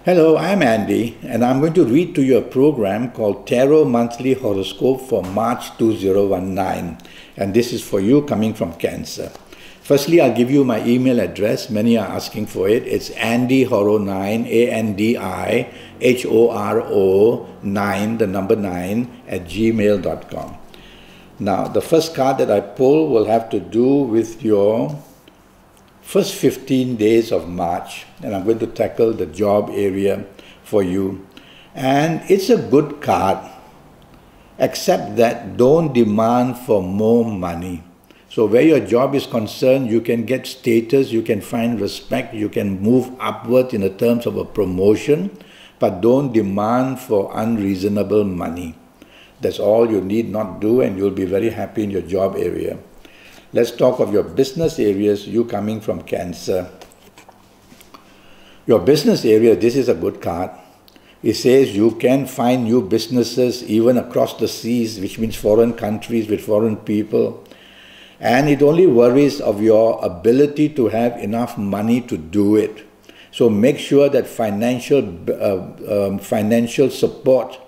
Hello, I'm Andy, and I'm going to read to you a program called Tarot Monthly Horoscope for March 2019. And this is for you coming from Cancer. Firstly, I'll give you my email address. Many are asking for it. It's andyhoro9, ANDIHORO9, the number 9, at gmail.com. Now, the first card that I pull will have to do with your first 15 days of March, and I'm going to tackle the job area for you. And it's a good card, except that don't demand for more money. So where your job is concerned, you can get status, you can find respect, you can move upward in the terms of a promotion, but don't demand for unreasonable money. That's all you need not do, and you'll be very happy in your job area. Let's talk of your business areas, you coming from Cancer. Your business area, this is a good card. It says you can find new businesses even across the seas, which means foreign countries with foreign people. And it only worries of your ability to have enough money to do it. So make sure that financial support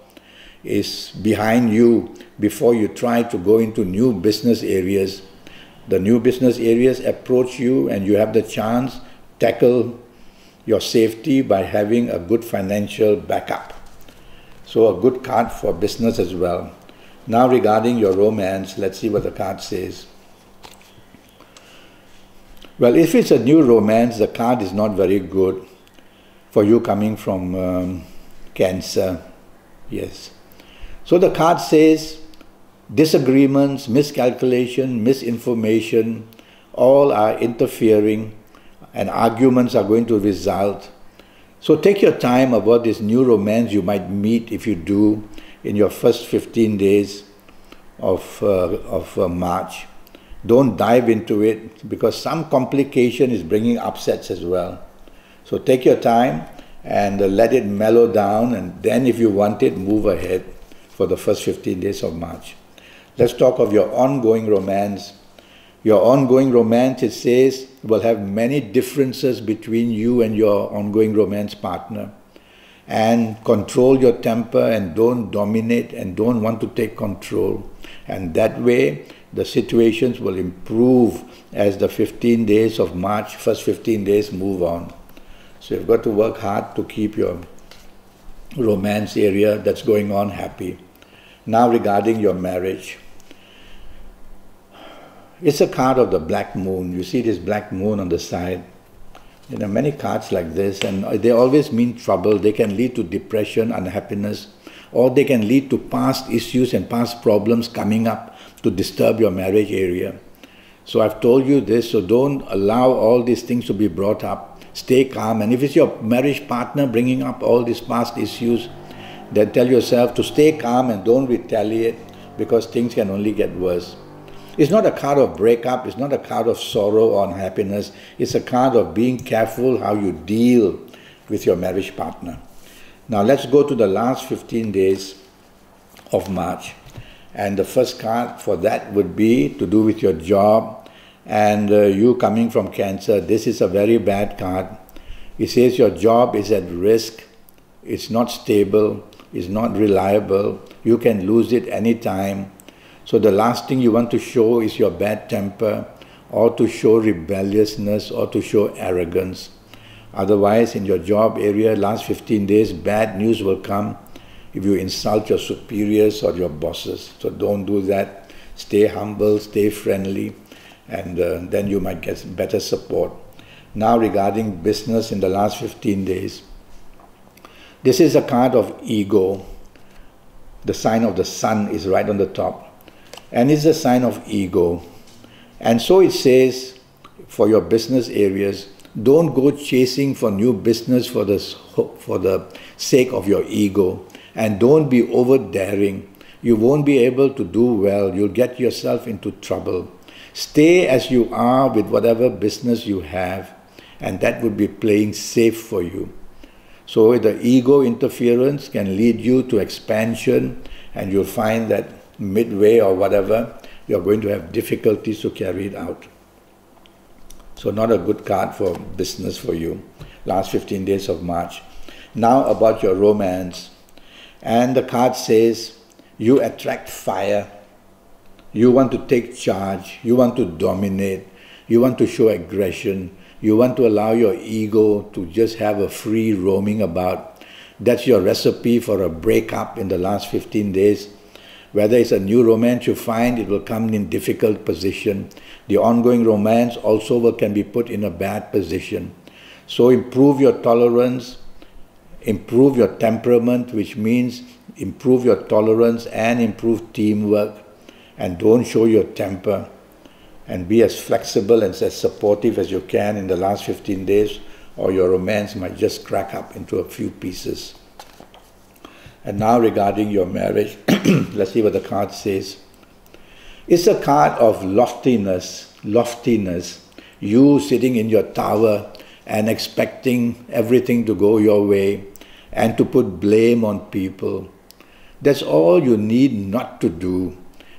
is behind you before you try to go into new business areas. The new business areas approach you and you have the chance to tackle your safety by having a good financial backup. So a good card for business as well. Now regarding your romance, let's see what the card says. Well, if it's a new romance, the card is not very good for you coming from Cancer. Yes. So the card says disagreements, miscalculation, misinformation, all are interfering and arguments are going to result. So take your time about this new romance you might meet if you do in your first 15 days of March. Don't dive into it because some complication is bringing upsets as well. So take your time and let it mellow down, and then if you want it, move ahead for the first 15 days of March. Let's talk of your ongoing romance. Your ongoing romance, it says, will have many differences between you and your ongoing romance partner. And control your temper and don't dominate and don't want to take control. And that way, the situations will improve as the 15 days of March, first 15 days move on. So you've got to work hard to keep your romance area that's going on happy. Now regarding your marriage. It's a card of the black moon. You see this black moon on the side. You know, many cards like this, and they always mean trouble. They can lead to depression, unhappiness, or they can lead to past issues and past problems coming up to disturb your marriage area. So I've told you this, so don't allow all these things to be brought up. Stay calm, and if it's your marriage partner bringing up all these past issues, then tell yourself to stay calm and don't retaliate, because things can only get worse. It's not a card of breakup, it's not a card of sorrow or unhappiness, it's a card of being careful how you deal with your marriage partner. Now let's go to the last 15 days of March. And the first card for that would be to do with your job. And you coming from Cancer, this is a very bad card. It says your job is at risk, it's not stable, it's not reliable, you can lose it anytime. So the last thing you want to show is your bad temper, or to show rebelliousness, or to show arrogance. Otherwise, in your job area, last 15 days, bad news will come if you insult your superiors or your bosses. So don't do that. Stay humble, stay friendly, and then you might get better support. Now regarding business in the last 15 days. This is a card of ego. The sign of the sun is right on the top. And it's a sign of ego. And so it says, for your business areas, don't go chasing for new business for the sake of your ego. And don't be over daring. You won't be able to do well. You'll get yourself into trouble. Stay as you are with whatever business you have, and that would be playing safe for you. So the ego interference can lead you to expansion, and you'll find that midway or whatever, you're going to have difficulties to carry it out. So not a good card for business for you, last 15 days of March. Now about your romance. And the card says, you attract fire. You want to take charge. You want to dominate. You want to show aggression. You want to allow your ego to just have a free roaming about. That's your recipe for a breakup in the last 15 days. Whether it's a new romance you find, it will come in difficult position. The ongoing romance also can be put in a bad position. So improve your tolerance, improve your temperament, which means improve your tolerance and improve teamwork. And don't show your temper. And be as flexible and as supportive as you can in the last 15 days, or your romance might just crack up into a few pieces. And now regarding your marriage, let's see what the card says. It's a card of loftiness, you sitting in your tower and expecting everything to go your way and to put blame on people. That's all you need not to do.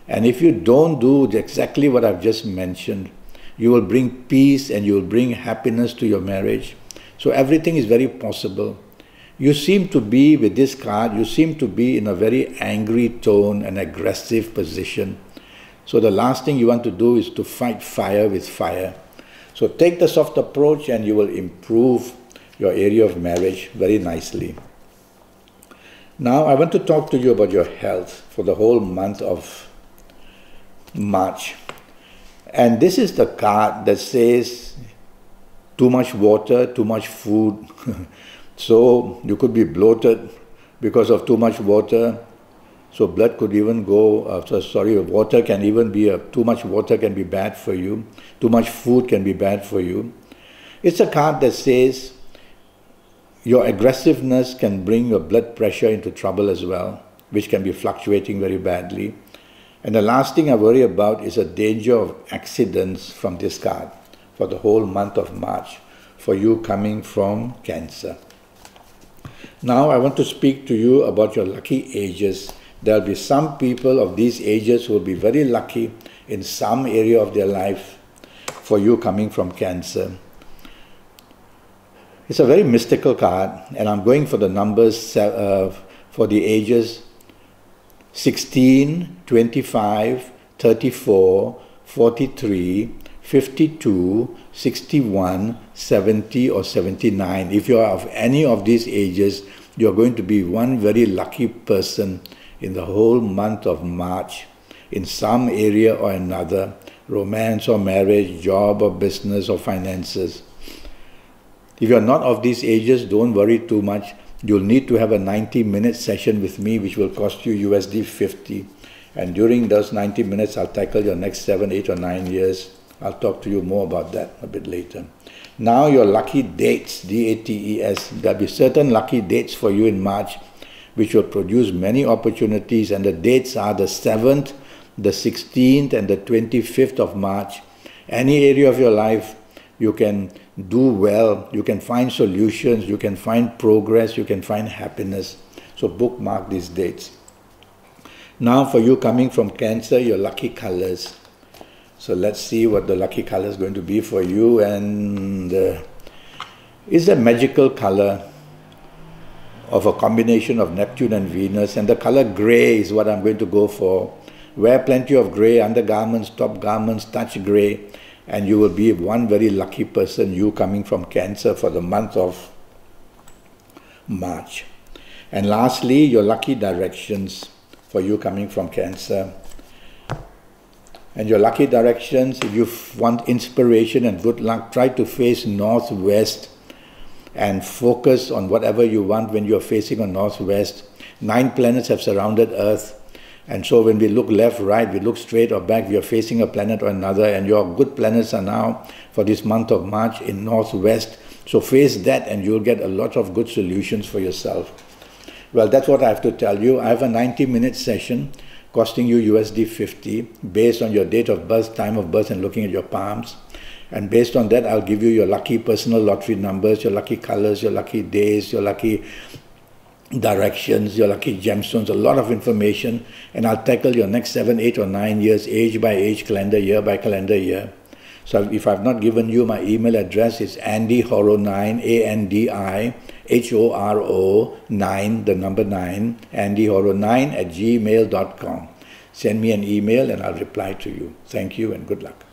And if you don't do exactly what I've just mentioned, you will bring peace and you will bring happiness to your marriage. So everything is very possible. You seem to be, with this card, you seem to be in a very angry tone and aggressive position. So the last thing you want to do is to fight fire with fire. So take the soft approach and you will improve your area of marriage very nicely. Now I want to talk to you about your health for the whole month of March. And this is the card that says too much water, too much food. So you could be bloated because of too much water. So blood could even go, water can even be, too much water can be bad for you. Too much food can be bad for you. It's a card that says your aggressiveness can bring your blood pressure into trouble as well, which can be fluctuating very badly. And the last thing I worry about is a danger of accidents from this card for the whole month of March, for you coming from Cancer. Now I want to speak to you about your lucky ages. There will be some people of these ages who will be very lucky in some area of their life for you coming from Cancer. It's a very mystical card, and I'm going for the numbers for the ages 16, 25, 34, 43, 52, 61, 70 or 79. If you are of any of these ages, you are going to be one very lucky person in the whole month of March in some area or another, romance or marriage, job or business or finances. If you are not of these ages, don't worry too much. You'll need to have a 90-minute session with me, which will cost you USD 50. And during those 90 minutes, I'll tackle your next 7, 8 or 9 years. I'll talk to you more about that a bit later. Now your lucky dates, D-A-T-E-S. There'll be certain lucky dates for you in March, which will produce many opportunities. And the dates are the 7th, the 16th and the 25th of March. Any area of your life, you can do well, you can find solutions, you can find progress, you can find happiness. So bookmark these dates. Now for you coming from Cancer, your lucky colors. So let's see what the lucky color is going to be for you. And it's a magical color of a combination of Neptune and Venus. And the color gray is what I'm going to go for. Wear plenty of gray, undergarments, top garments, touch gray. And you will be one very lucky person, you coming from Cancer for the month of March. And lastly, your lucky directions for you coming from Cancer. And your lucky directions, if you want inspiration and good luck, try to face northwest and focus on whatever you want when you're facing on northwest. 9 planets have surrounded Earth. And so when we look left, right, we look straight or back, we are facing a planet or another, and your good planets are now, for this month of March, in northwest. So face that and you'll get a lot of good solutions for yourself. Well, that's what I have to tell you. I have a 90-minute session costing you USD 50 based on your date of birth, time of birth, and looking at your palms. And based on that, I'll give you your lucky personal lottery numbers, your lucky colors, your lucky days, your lucky directions, your lucky gemstones, a lot of information, and I'll tackle your next 7, 8 or 9 years, age by age, calendar year by calendar year. So if I've not given you my email address, it's andyhoro9, ANDIHORO9, the number 9, andyhoro9 @gmail.com. Send me an email and I'll reply to you. Thank you and good luck.